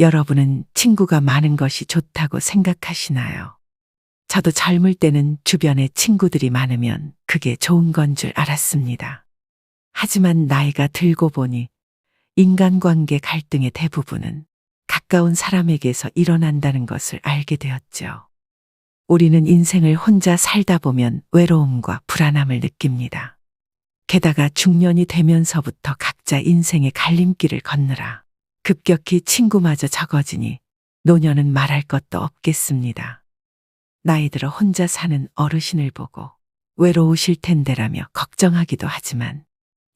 여러분은 친구가 많은 것이 좋다고 생각하시나요? 저도 젊을 때는 주변에 친구들이 많으면 그게 좋은 건 줄 알았습니다. 하지만 나이가 들고 보니 인간관계 갈등의 대부분은 가까운 사람에게서 일어난다는 것을 알게 되었죠. 우리는 인생을 혼자 살다 보면 외로움과 불안함을 느낍니다. 게다가 중년이 되면서부터 각자 인생의 갈림길을 걷느라 급격히 친구마저 적어지니 노년은 말할 것도 없겠습니다. 나이 들어 혼자 사는 어르신을 보고 외로우실 텐데라며 걱정하기도 하지만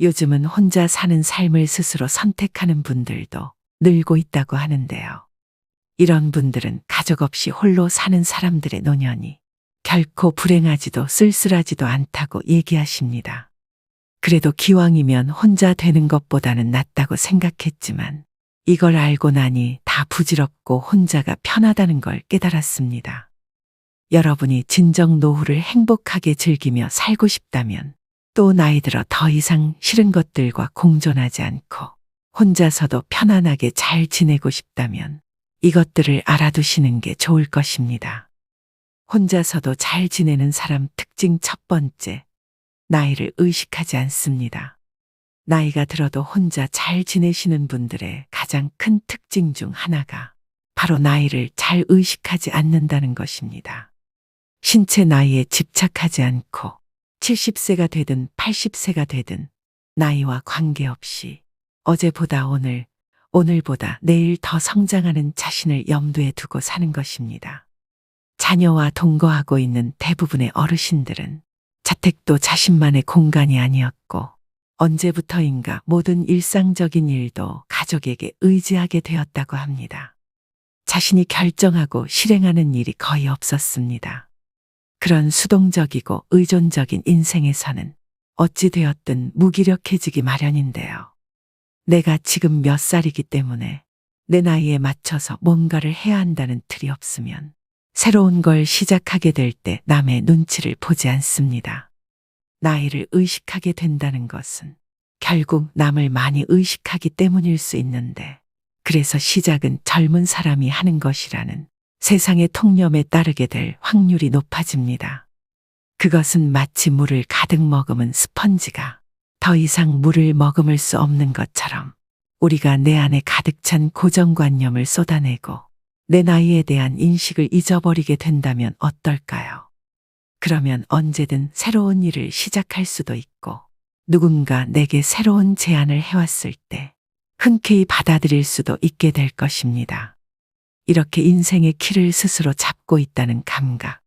요즘은 혼자 사는 삶을 스스로 선택하는 분들도 늘고 있다고 하는데요. 이런 분들은 가족 없이 홀로 사는 사람들의 노년이 결코 불행하지도 쓸쓸하지도 않다고 얘기하십니다. 그래도 기왕이면 혼자 되는 것보다는 낫다고 생각했지만 이걸 알고 나니 다 부질없고 혼자가 편하다는 걸 깨달았습니다. 여러분이 진정 노후를 행복하게 즐기며 살고 싶다면 또 나이 들어 더 이상 싫은 것들과 공존하지 않고 혼자서도 편안하게 잘 지내고 싶다면 이것들을 알아두시는 게 좋을 것입니다. 혼자서도 잘 지내는 사람 특징 첫 번째, 나이를 의식하지 않습니다. 나이가 들어도 혼자 잘 지내시는 분들의 가장 큰 특징 중 하나가 바로 나이를 잘 의식하지 않는다는 것입니다. 신체 나이에 집착하지 않고 70세가 되든 80세가 되든 나이와 관계없이 어제보다 오늘, 오늘보다 내일 더 성장하는 자신을 염두에 두고 사는 것입니다. 자녀와 동거하고 있는 대부분의 어르신들은 자택도 자신만의 공간이 아니었고 언제부터인가 모든 일상적인 일도 가족에게 의지하게 되었다고 합니다. 자신이 결정하고 실행하는 일이 거의 없었습니다. 그런 수동적이고 의존적인 인생에서는 어찌되었든 무기력해지기 마련인데요. 내가 지금 몇 살이기 때문에 내 나이에 맞춰서 뭔가를 해야 한다는 틀이 없으면 새로운 걸 시작하게 될 때 남의 눈치를 보지 않습니다. 나이를 의식하게 된다는 것은 결국 남을 많이 의식하기 때문일 수 있는데 그래서 시작은 젊은 사람이 하는 것이라는 세상의 통념에 따르게 될 확률이 높아집니다. 그것은 마치 물을 가득 머금은 스펀지가 더 이상 물을 머금을 수 없는 것처럼 우리가 내 안에 가득 찬 고정관념을 쏟아내고 내 나이에 대한 인식을 잊어버리게 된다면 어떨까요? 그러면 언제든 새로운 일을 시작할 수도 있고 누군가 내게 새로운 제안을 해왔을 때 흔쾌히 받아들일 수도 있게 될 것입니다. 이렇게 인생의 키를 스스로 잡고 있다는 감각,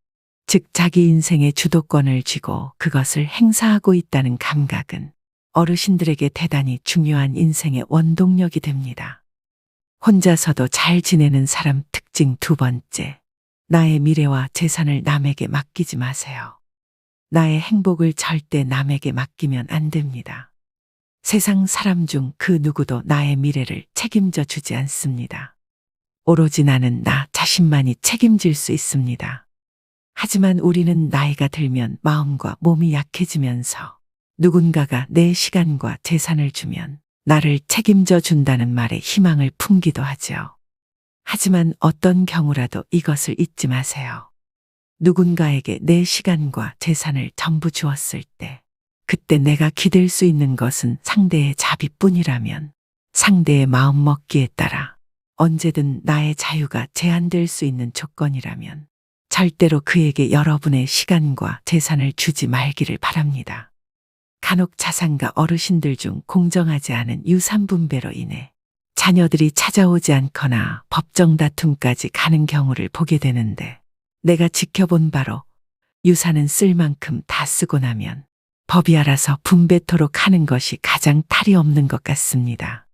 즉 자기 인생의 주도권을 쥐고 그것을 행사하고 있다는 감각은 어르신들에게 대단히 중요한 인생의 원동력이 됩니다. 혼자서도 잘 지내는 사람 특징 두 번째, 나의 미래와 재산을 남에게 맡기지 마세요. 나의 행복을 절대 남에게 맡기면 안 됩니다. 세상 사람 중 그 누구도 나의 미래를 책임져 주지 않습니다. 오로지 나는 나 자신만이 책임질 수 있습니다. 하지만 우리는 나이가 들면 마음과 몸이 약해지면서 누군가가 내 시간과 재산을 주면 나를 책임져 준다는 말에 희망을 품기도 하죠. 하지만 어떤 경우라도 이것을 잊지 마세요. 누군가에게 내 시간과 재산을 전부 주었을 때 그때 내가 기댈 수 있는 것은 상대의 자비뿐이라면 상대의 마음 먹기에 따라 언제든 나의 자유가 제한될 수 있는 조건이라면 절대로 그에게 여러분의 시간과 재산을 주지 말기를 바랍니다. 간혹 자산가 어르신들 중 공정하지 않은 유산 분배로 인해 자녀들이 찾아오지 않거나 법정 다툼까지 가는 경우를 보게 되는데 내가 지켜본 바로 유산은 쓸 만큼 다 쓰고 나면 법이 알아서 분배토록 하는 것이 가장 탈이 없는 것 같습니다.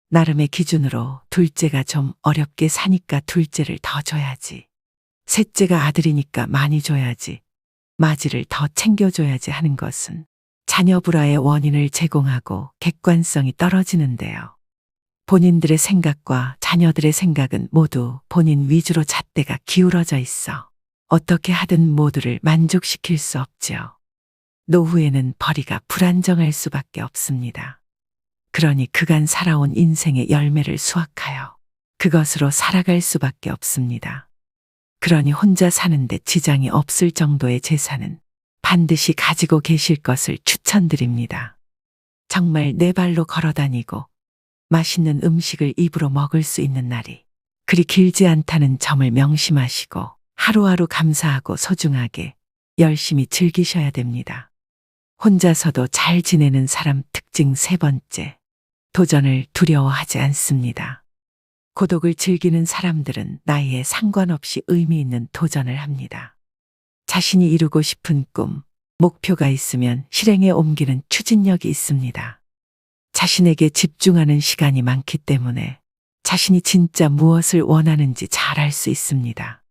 나름의 기준으로 둘째가 좀 어렵게 사니까 둘째를 더 줘야지. 셋째가 아들이니까 많이 줘야지. 마지를 더 챙겨줘야지 하는 것은 자녀 불화의 원인을 제공하고 객관성이 떨어지는데요. 본인들의 생각과 자녀들의 생각은 모두 본인 위주로 잣대가 기울어져 있어 어떻게 하든 모두를 만족시킬 수 없지요. 노후에는 벌이가 불안정할 수밖에 없습니다. 그러니 그간 살아온 인생의 열매를 수확하여 그것으로 살아갈 수밖에 없습니다. 그러니 혼자 사는데 지장이 없을 정도의 재산은 반드시 가지고 계실 것을 추천드립니다. 정말 네 발로 걸어 다니고 맛있는 음식을 입으로 먹을 수 있는 날이 그리 길지 않다는 점을 명심하시고 하루하루 감사하고 소중하게 열심히 즐기셔야 됩니다. 혼자서도 잘 지내는 사람 특징 세 번째, 도전을 두려워하지 않습니다. 고독을 즐기는 사람들은 나이에 상관없이 의미 있는 도전을 합니다. 자신이 이루고 싶은 꿈, 목표가 있으면 실행에 옮기는 추진력이 있습니다. 자신에게 집중하는 시간이 많기 때문에 자신이 진짜 무엇을 원하는지 잘 알 수 있습니다.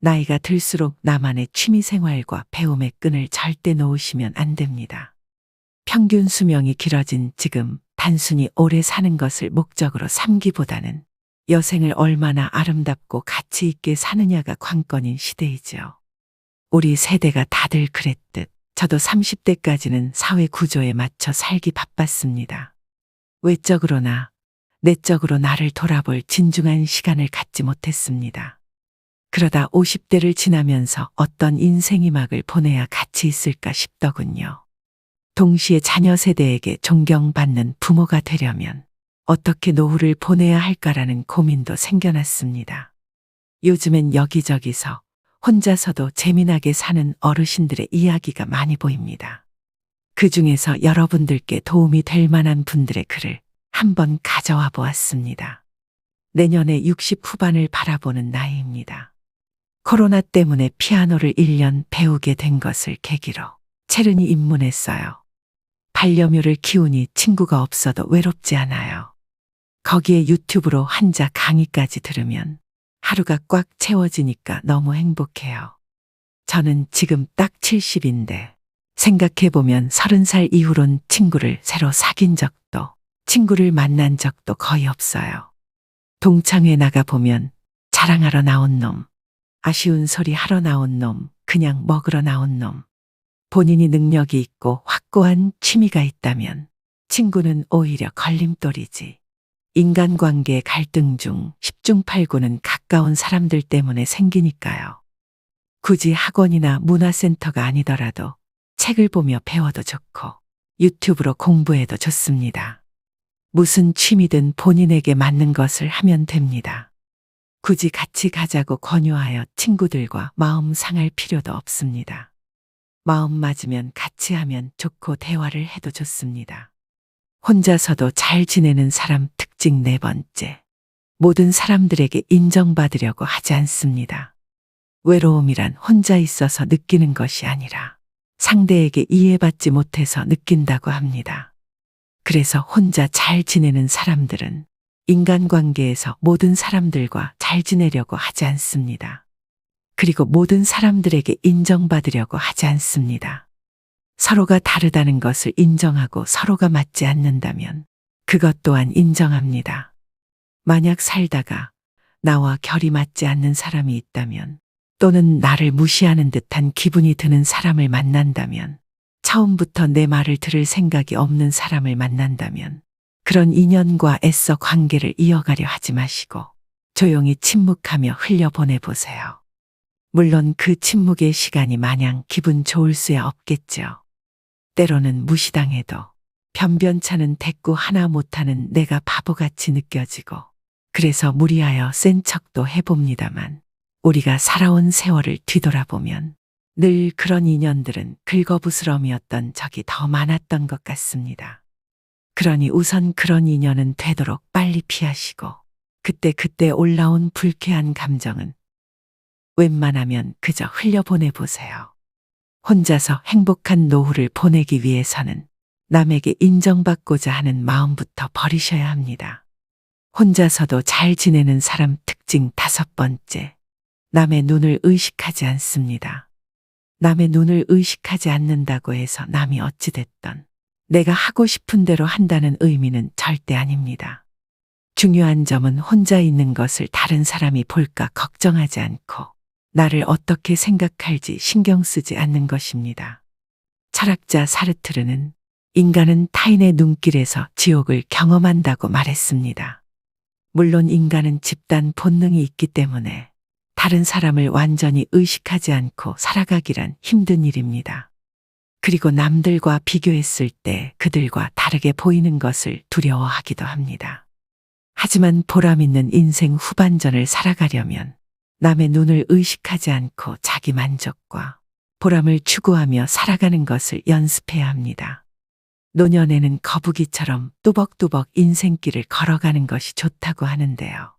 나이가 들수록 나만의 취미생활과 배움의 끈을 절대 놓으시면 안 됩니다. 평균 수명이 길어진 지금 단순히 오래 사는 것을 목적으로 삼기보다는 여생을 얼마나 아름답고 가치 있게 사느냐가 관건인 시대이죠. 우리 세대가 다들 그랬듯 저도 30대까지는 사회 구조에 맞춰 살기 바빴습니다. 외적으로나 내적으로 나를 돌아볼 진중한 시간을 갖지 못했습니다. 그러다 50대를 지나면서 어떤 인생이 막을 보내야 가치 있을까 싶더군요. 동시에 자녀 세대에게 존경받는 부모가 되려면 어떻게 노후를 보내야 할까라는 고민도 생겨났습니다. 요즘엔 여기저기서 혼자서도 재미나게 사는 어르신들의 이야기가 많이 보입니다. 그 중에서 여러분들께 도움이 될 만한 분들의 글을 한번 가져와 보았습니다. 내년에 60 후반을 바라보는 나이입니다. 코로나 때문에 피아노를 1년 배우게 된 것을 계기로 체르니 입문했어요. 반려묘를 키우니 친구가 없어도 외롭지 않아요. 거기에 유튜브로 한자 강의까지 들으면 하루가 꽉 채워지니까 너무 행복해요. 저는 지금 딱 70인데 생각해보면 30살 이후론 친구를 새로 사귄 적도 친구를 만난 적도 거의 없어요. 동창회 나가보면 자랑하러 나온 놈, 아쉬운 소리 하러 나온 놈, 그냥 먹으러 나온 놈. 본인이 능력이 있고 확고한 취미가 있다면 친구는 오히려 걸림돌이지. 인간관계 갈등 중 10중 8구는 가까운 사람들 때문에 생기니까요. 굳이 학원이나 문화센터가 아니더라도 책을 보며 배워도 좋고 유튜브로 공부해도 좋습니다. 무슨 취미든 본인에게 맞는 것을 하면 됩니다. 굳이 같이 가자고 권유하여 친구들과 마음 상할 필요도 없습니다. 마음 맞으면 같이 하면 좋고 대화를 해도 좋습니다. 혼자서도 잘 지내는 사람 특징 네 번째. 모든 사람들에게 인정받으려고 하지 않습니다. 외로움이란 혼자 있어서 느끼는 것이 아니라 상대에게 이해받지 못해서 느낀다고 합니다. 그래서 혼자 잘 지내는 사람들은 인간관계에서 모든 사람들과 잘 지내려고 하지 않습니다. 그리고 모든 사람들에게 인정받으려고 하지 않습니다. 서로가 다르다는 것을 인정하고 서로가 맞지 않는다면 그것 또한 인정합니다. 만약 살다가 나와 결이 맞지 않는 사람이 있다면 또는 나를 무시하는 듯한 기분이 드는 사람을 만난다면 처음부터 내 말을 들을 생각이 없는 사람을 만난다면 그런 인연과 애써 관계를 이어가려 하지 마시고 조용히 침묵하며 흘려보내보세요. 물론 그 침묵의 시간이 마냥 기분 좋을 수야 없겠죠. 때로는 무시당해도 변변찮은 대꾸 하나 못하는 내가 바보같이 느껴지고 그래서 무리하여 센 척도 해봅니다만 우리가 살아온 세월을 뒤돌아보면 늘 그런 인연들은 긁어부스럼이었던 적이 더 많았던 것 같습니다. 그러니 우선 그런 인연은 되도록 빨리 피하시고 그때 올라온 불쾌한 감정은 웬만하면 그저 흘려보내보세요. 혼자서 행복한 노후를 보내기 위해서는 남에게 인정받고자 하는 마음부터 버리셔야 합니다. 혼자서도 잘 지내는 사람 특징 다섯 번째. 남의 눈을 의식하지 않습니다. 남의 눈을 의식하지 않는다고 해서 남이 어찌됐던 내가 하고 싶은 대로 한다는 의미는 절대 아닙니다. 중요한 점은 혼자 있는 것을 다른 사람이 볼까 걱정하지 않고 나를 어떻게 생각할지 신경 쓰지 않는 것입니다. 철학자 사르트르는 인간은 타인의 눈길에서 지옥을 경험한다고 말했습니다. 물론 인간은 집단 본능이 있기 때문에 다른 사람을 완전히 의식하지 않고 살아가기란 힘든 일입니다. 그리고 남들과 비교했을 때 그들과 다르게 보이는 것을 두려워하기도 합니다. 하지만 보람 있는 인생 후반전을 살아가려면 남의 눈을 의식하지 않고 자기 만족과 보람을 추구하며 살아가는 것을 연습해야 합니다. 노년에는 거북이처럼 뚜벅뚜벅 인생길을 걸어가는 것이 좋다고 하는데요.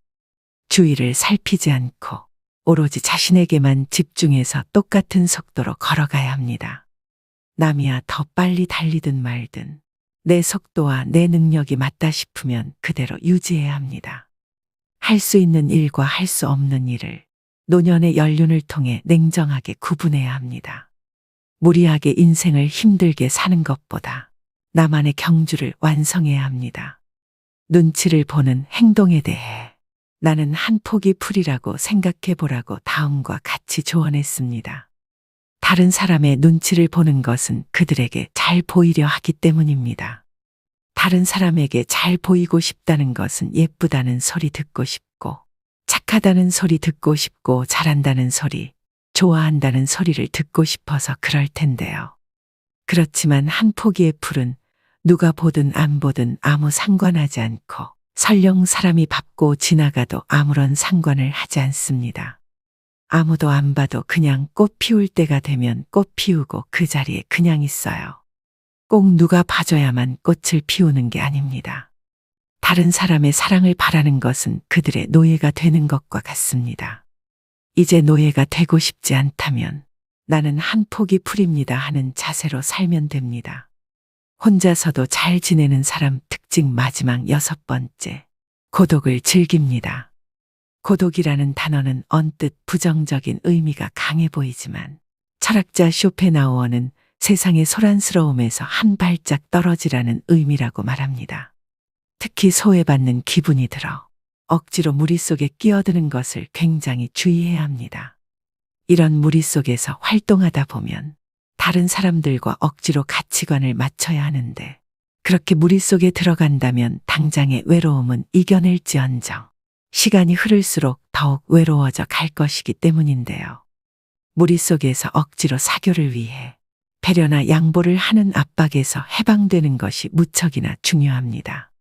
주위를 살피지 않고 오로지 자신에게만 집중해서 똑같은 속도로 걸어가야 합니다. 남이야 더 빨리 달리든 말든 내 속도와 내 능력이 맞다 싶으면 그대로 유지해야 합니다. 할 수 있는 일과 할 수 없는 일을 노년의 연륜을 통해 냉정하게 구분해야 합니다. 무리하게 인생을 힘들게 사는 것보다 나만의 경주를 완성해야 합니다. 눈치를 보는 행동에 대해 나는 한 포기 풀이라고 생각해 보라고 다음과 같이 조언했습니다. 다른 사람의 눈치를 보는 것은 그들에게 잘 보이려 하기 때문입니다. 다른 사람에게 잘 보이고 싶다는 것은 예쁘다는 소리 듣고 싶고, 착하다는 소리 듣고 싶고, 잘한다는 소리, 좋아한다는 소리를 듣고 싶어서 그럴 텐데요. 그렇지만 한 포기의 풀은 누가 보든 안 보든 아무 상관하지 않고 설령 사람이 밟고 지나가도 아무런 상관을 하지 않습니다. 아무도 안 봐도 그냥 꽃 피울 때가 되면 꽃 피우고 그 자리에 그냥 있어요. 꼭 누가 봐줘야만 꽃을 피우는 게 아닙니다. 다른 사람의 사랑을 바라는 것은 그들의 노예가 되는 것과 같습니다. 이제 노예가 되고 싶지 않다면 나는 한 포기 풀입니다 하는 자세로 살면 됩니다. 혼자서도 잘 지내는 사람 특징 마지막 6번째. 고독을 즐깁니다. 고독이라는 단어는 언뜻 부정적인 의미가 강해 보이지만 철학자 쇼펜하우어는 세상의 소란스러움에서 한 발짝 떨어지라는 의미라고 말합니다. 특히 소외받는 기분이 들어 억지로 무리 속에 끼어드는 것을 굉장히 주의해야 합니다. 이런 무리 속에서 활동하다 보면 다른 사람들과 억지로 가치관을 맞춰야 하는데 그렇게 무리 속에 들어간다면 당장의 외로움은 이겨낼지언정 시간이 흐를수록 더욱 외로워져 갈 것이기 때문인데요. 무리 속에서 억지로 사교를 위해 배려나 양보를 하는 압박에서 해방되는 것이 무척이나 중요합니다.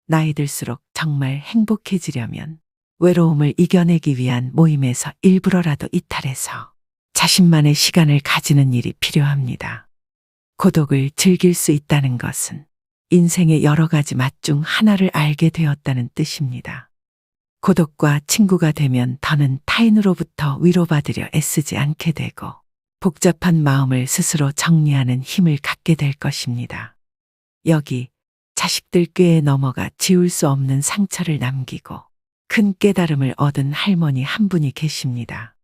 나이 들수록 정말 행복해지려면 외로움을 이겨내기 위한 모임에서 일부러라도 이탈해서 자신만의 시간을 가지는 일이 필요합니다. 고독을 즐길 수 있다는 것은 인생의 여러 가지 맛 중 하나를 알게 되었다는 뜻입니다. 고독과 친구가 되면 더는 타인으로부터 위로받으려 애쓰지 않게 되고 복잡한 마음을 스스로 정리하는 힘을 갖게 될 것입니다. 여기 자식들 꾀에 넘어가 지울 수 없는 상처를 남기고 큰 깨달음을 얻은 할머니 한 분이 계십니다.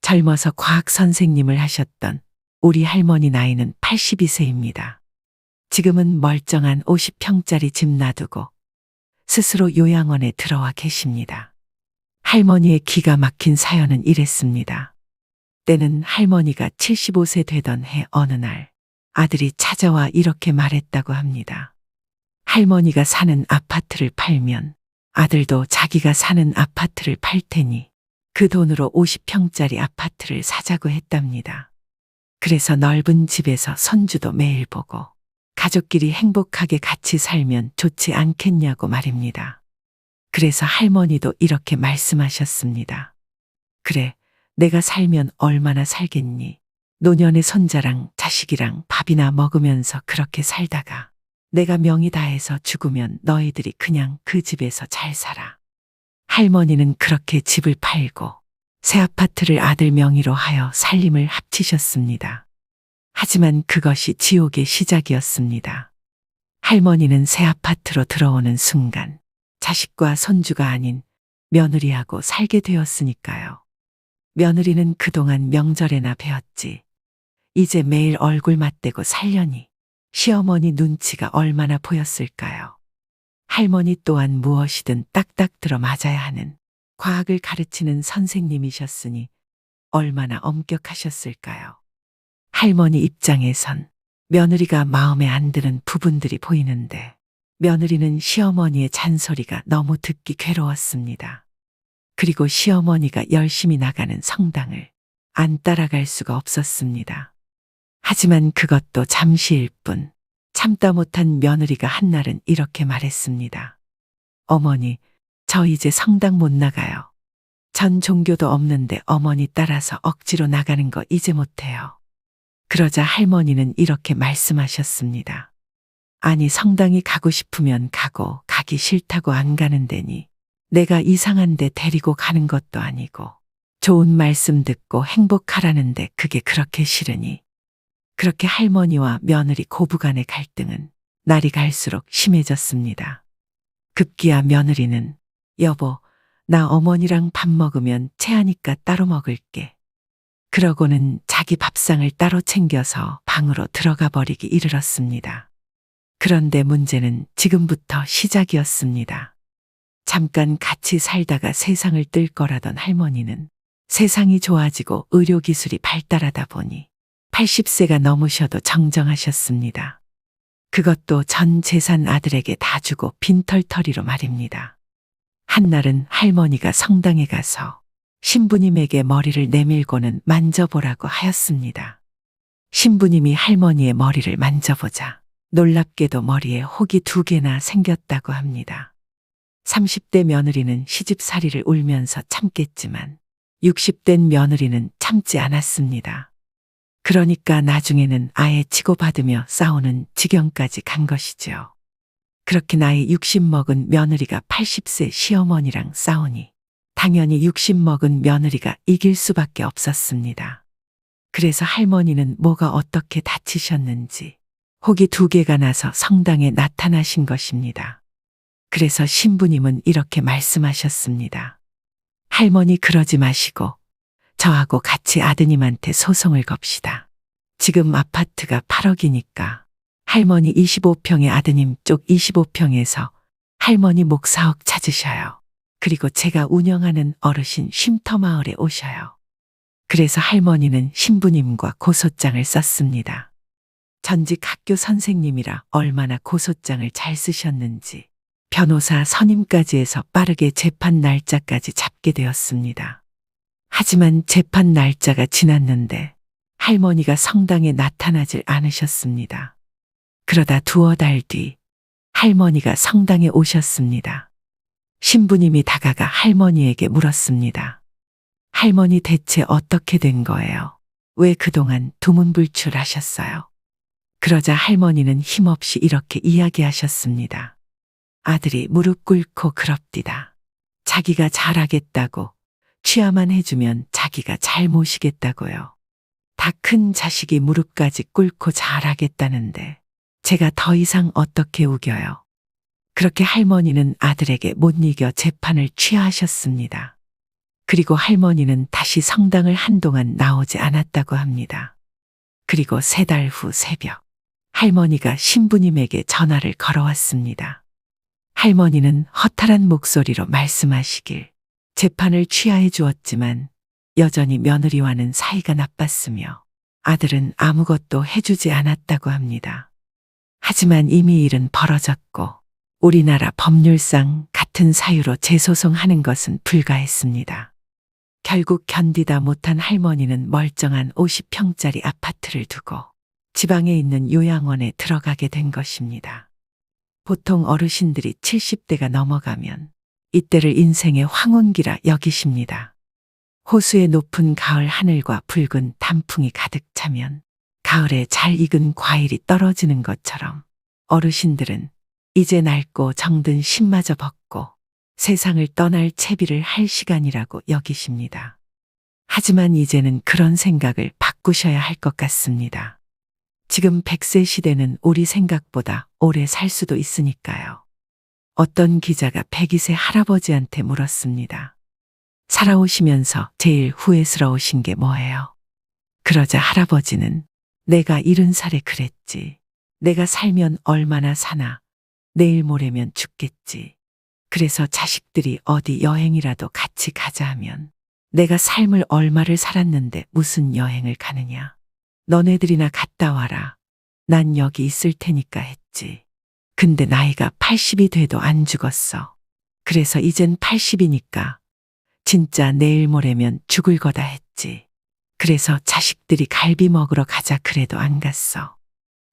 젊어서 과학 선생님을 하셨던 우리 할머니 나이는 82세입니다. 지금은 멀쩡한 50평짜리 집 놔두고 스스로 요양원에 들어와 계십니다. 할머니의 기가 막힌 사연은 이랬습니다. 때는 할머니가 75세 되던 해 어느 날 아들이 찾아와 이렇게 말했다고 합니다. 할머니가 사는 아파트를 팔면 아들도 자기가 사는 아파트를 팔 테니 그 돈으로 50평짜리 아파트를 사자고 했답니다. 그래서 넓은 집에서 손주도 매일 보고 가족끼리 행복하게 같이 살면 좋지 않겠냐고 말입니다. 그래서 할머니도 이렇게 말씀하셨습니다. 그래, 내가 살면 얼마나 살겠니? 노년의 손자랑 자식이랑 밥이나 먹으면서 그렇게 살다가 내가 명이 다해서 죽으면 너희들이 그냥 그 집에서 잘 살아. 할머니는 그렇게 집을 팔고 새 아파트를 아들 명의로 하여 살림을 합치셨습니다. 하지만 그것이 지옥의 시작이었습니다. 할머니는 새 아파트로 들어오는 순간 자식과 손주가 아닌 며느리하고 살게 되었으니까요. 며느리는 그동안 명절에나 뵈었지. 이제 매일 얼굴 맞대고 살려니 시어머니 눈치가 얼마나 보였을까요? 할머니 또한 무엇이든 딱딱 들어 맞아야 하는 과학을 가르치는 선생님이셨으니 얼마나 엄격하셨을까요? 할머니 입장에선 며느리가 마음에 안 드는 부분들이 보이는데 며느리는 시어머니의 잔소리가 너무 듣기 괴로웠습니다. 그리고 시어머니가 열심히 나가는 성당을 안 따라갈 수가 없었습니다. 하지만 그것도 잠시일 뿐. 참다 못한 며느리가 한날은 이렇게 말했습니다. 어머니, 저 이제 성당 못 나가요. 전 종교도 없는데 어머니 따라서 억지로 나가는 거 이제 못해요. 그러자 할머니는 이렇게 말씀하셨습니다. 아니, 성당이 가고 싶으면 가고 가기 싫다고 안 가는 데니 내가 이상한 데 데리고 가는 것도 아니고 좋은 말씀 듣고 행복하라는데 그게 그렇게 싫으니. 그렇게 할머니와 며느리 고부간의 갈등은 날이 갈수록 심해졌습니다. 급기야 며느리는 여보, 나 어머니랑 밥 먹으면 체하니까 따로 먹을게. 그러고는 자기 밥상을 따로 챙겨서 방으로 들어가 버리기 이르렀습니다. 그런데 문제는 지금부터 시작이었습니다. 잠깐 같이 살다가 세상을 뜰 거라던 할머니는 세상이 좋아지고 의료기술이 발달하다 보니 80세가 넘으셔도 정정하셨습니다. 그것도 전 재산 아들에게 다 주고 빈털터리로 말입니다. 한날은 할머니가 성당에 가서 신부님에게 머리를 내밀고는 만져보라고 하였습니다. 신부님이 할머니의 머리를 만져보자 놀랍게도 머리에 혹이 2개나 생겼다고 합니다. 30대 며느리는 시집살이를 울면서 참겠지만 60된 며느리는 참지 않았습니다. 그러니까 나중에는 아예 치고받으며 싸우는 지경까지 간 것이죠. 그렇게 나이 60 먹은 며느리가 80세 시어머니랑 싸우니 당연히 60 먹은 며느리가 이길 수밖에 없었습니다. 그래서 할머니는 뭐가 어떻게 다치셨는지 혹이 2개가 나서 성당에 나타나신 것입니다. 그래서 신부님은 이렇게 말씀하셨습니다. 할머니 그러지 마시고 저하고 같이 아드님한테 소송을 겁시다. 지금 아파트가 8억이니까 할머니 25평에 아드님 쪽 25평에서 할머니 목 4억 찾으셔요. 그리고 제가 운영하는 어르신 쉼터마을에 오셔요. 그래서 할머니는 신부님과 고소장을 썼습니다. 전직 학교 선생님이라 얼마나 고소장을 잘 쓰셨는지 변호사 선임까지 해서 빠르게 재판 날짜까지 잡게 되었습니다. 하지만 재판 날짜가 지났는데 할머니가 성당에 나타나질 않으셨습니다. 그러다 2달 뒤 할머니가 성당에 오셨습니다. 신부님이 다가가 할머니에게 물었습니다. 할머니 대체 어떻게 된 거예요? 왜 그동안 두문불출하셨어요? 그러자 할머니는 힘없이 이렇게 이야기하셨습니다. 아들이 무릎 꿇고 그럽디다. 자기가 잘하겠다고 취하만 해주면 자기가 잘 모시겠다고요. 다 큰 자식이 무릎까지 꿇고 잘하겠다는데 제가 더 이상 어떻게 우겨요. 그렇게 할머니는 아들에게 못 이겨 재판을 취하하셨습니다. 그리고 할머니는 다시 성당을 한동안 나오지 않았다고 합니다. 그리고 3달 후 새벽 할머니가 신부님에게 전화를 걸어왔습니다. 할머니는 허탈한 목소리로 말씀하시길 재판을 취하해 주었지만 여전히 며느리와는 사이가 나빴으며 아들은 아무것도 해주지 않았다고 합니다. 하지만 이미 일은 벌어졌고 우리나라 법률상 같은 사유로 재소송하는 것은 불가했습니다. 결국 견디다 못한 할머니는 멀쩡한 50평짜리 아파트를 두고 지방에 있는 요양원에 들어가게 된 것입니다. 보통 어르신들이 70대가 넘어가면 이때를 인생의 황혼기라 여기십니다. 호수의 높은 가을 하늘과 붉은 단풍이 가득 차면 가을에 잘 익은 과일이 떨어지는 것처럼 어르신들은 이제 낡고 정든 신마저 벗고 세상을 떠날 채비를 할 시간이라고 여기십니다. 하지만 이제는 그런 생각을 바꾸셔야 할 것 같습니다. 지금 100세 시대는 우리 생각보다 오래 살 수도 있으니까요. 어떤 기자가 102세 할아버지한테 물었습니다. 살아오시면서 제일 후회스러우신 게 뭐예요? 그러자 할아버지는 내가 70살에 그랬지. 내가 살면 얼마나 사나. 내일 모레면 죽겠지. 그래서 자식들이 어디 여행이라도 같이 가자 하면 내가 삶을 얼마를 살았는데 무슨 여행을 가느냐. 너네들이나 갔다 와라. 난 여기 있을 테니까 했지. 근데 나이가 80이 돼도 안 죽었어. 그래서 이젠 80이니까 진짜 내일 모레면 죽을 거다 했지. 그래서 자식들이 갈비 먹으러 가자 그래도 안 갔어.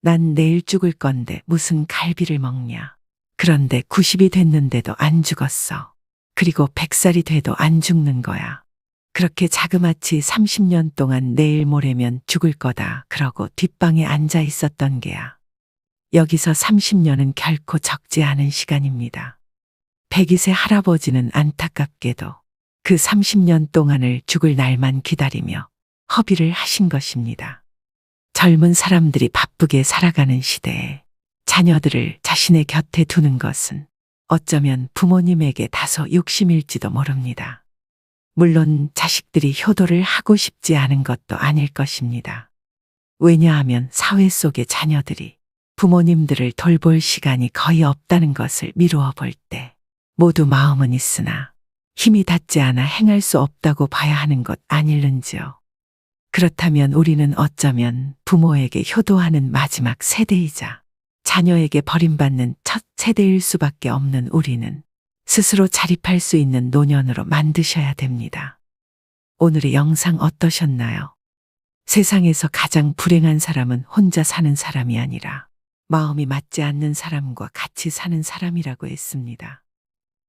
난 내일 죽을 건데 무슨 갈비를 먹냐. 그런데 90이 됐는데도 안 죽었어. 그리고 100살이 돼도 안 죽는 거야. 그렇게 자그마치 30년 동안 내일 모레면 죽을 거다 그러고 뒷방에 앉아 있었던 게야. 여기서 30년은 결코 적지 않은 시간입니다. 102세 할아버지는 안타깝게도 그 30년 동안을 죽을 날만 기다리며 허비를 하신 것입니다. 젊은 사람들이 바쁘게 살아가는 시대에 자녀들을 자신의 곁에 두는 것은 어쩌면 부모님에게 다소 욕심일지도 모릅니다. 물론 자식들이 효도를 하고 싶지 않은 것도 아닐 것입니다. 왜냐하면 사회 속의 자녀들이 부모님들을 돌볼 시간이 거의 없다는 것을 미루어 볼 때 모두 마음은 있으나 힘이 닿지 않아 행할 수 없다고 봐야 하는 것 아닐는지요. 그렇다면 우리는 어쩌면 부모에게 효도하는 마지막 세대이자 자녀에게 버림받는 첫 세대일 수밖에 없는 우리는 스스로 자립할 수 있는 노년으로 만드셔야 됩니다. 오늘의 영상 어떠셨나요? 세상에서 가장 불행한 사람은 혼자 사는 사람이 아니라 마음이 맞지 않는 사람과 같이 사는 사람이라고 했습니다.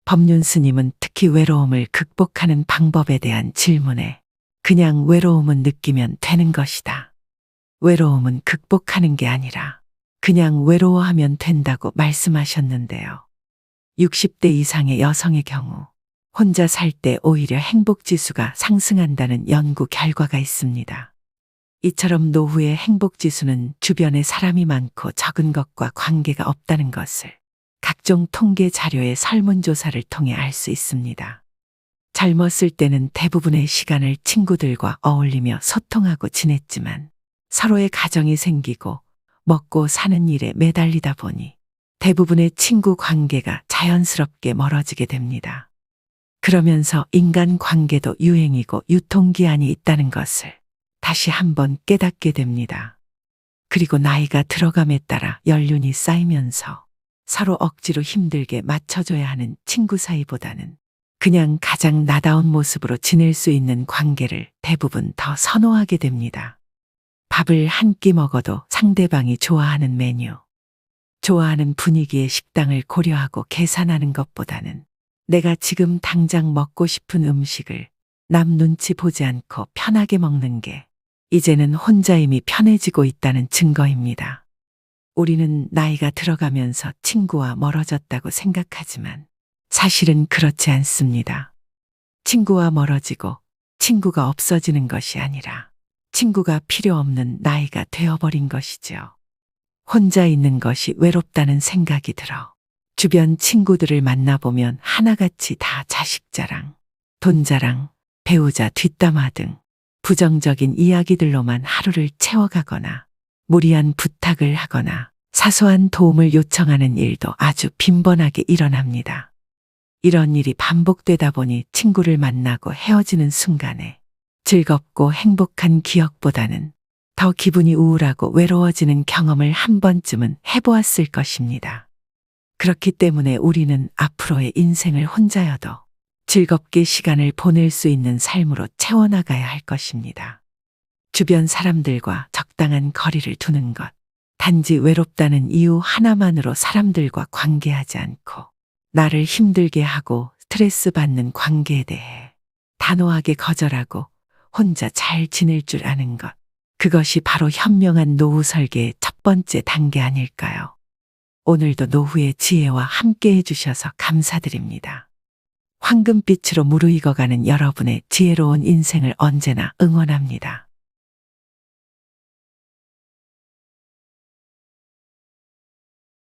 법륜 스님은 특히 외로움을 극복하는 방법에 대한 질문에 그냥 외로움은 느끼면 되는 것이다. 외로움은 극복하는 게 아니라 그냥 외로워하면 된다고 말씀하셨는데요. 60대 이상의 여성의 경우 혼자 살 때 오히려 행복지수가 상승한다는 연구 결과가 있습니다. 이처럼 노후의 행복지수는 주변에 사람이 많고 적은 것과 관계가 없다는 것을 각종 통계 자료의 설문조사를 통해 알 수 있습니다. 젊었을 때는 대부분의 시간을 친구들과 어울리며 소통하고 지냈지만 서로의 가정이 생기고 먹고 사는 일에 매달리다 보니 대부분의 친구 관계가 자연스럽게 멀어지게 됩니다. 그러면서 인간 관계도 유행이고 유통기한이 있다는 것을 다시 한번 깨닫게 됩니다. 그리고 나이가 들어감에 따라 연륜이 쌓이면서 서로 억지로 힘들게 맞춰줘야 하는 친구 사이보다는 그냥 가장 나다운 모습으로 지낼 수 있는 관계를 대부분 더 선호하게 됩니다. 밥을 한 끼 먹어도 상대방이 좋아하는 메뉴, 좋아하는 분위기의 식당을 고려하고 계산하는 것보다는 내가 지금 당장 먹고 싶은 음식을 남 눈치 보지 않고 편하게 먹는 게 이제는 혼자임이 편해지고 있다는 증거입니다. 우리는 나이가 들어가면서 친구와 멀어졌다고 생각하지만 사실은 그렇지 않습니다. 친구와 멀어지고 친구가 없어지는 것이 아니라 친구가 필요 없는 나이가 되어버린 것이죠. 혼자 있는 것이 외롭다는 생각이 들어 주변 친구들을 만나보면 하나같이 다 자식 자랑, 돈 자랑, 배우자 뒷담화 등 부정적인 이야기들로만 하루를 채워가거나 무리한 부탁을 하거나 사소한 도움을 요청하는 일도 아주 빈번하게 일어납니다. 이런 일이 반복되다 보니 친구를 만나고 헤어지는 순간에 즐겁고 행복한 기억보다는 더 기분이 우울하고 외로워지는 경험을 한 번쯤은 해보았을 것입니다. 그렇기 때문에 우리는 앞으로의 인생을 혼자여도 즐겁게 시간을 보낼 수 있는 삶으로 채워나가야 할 것입니다. 주변 사람들과 적당한 거리를 두는 것, 단지 외롭다는 이유 하나만으로 사람들과 관계하지 않고 나를 힘들게 하고 스트레스 받는 관계에 대해 단호하게 거절하고 혼자 잘 지낼 줄 아는 것, 그것이 바로 현명한 노후 설계의 첫 번째 단계 아닐까요? 오늘도 노후의 지혜와 함께 해주셔서 감사드립니다. 황금빛으로 무르익어가는 여러분의 지혜로운 인생을 언제나 응원합니다.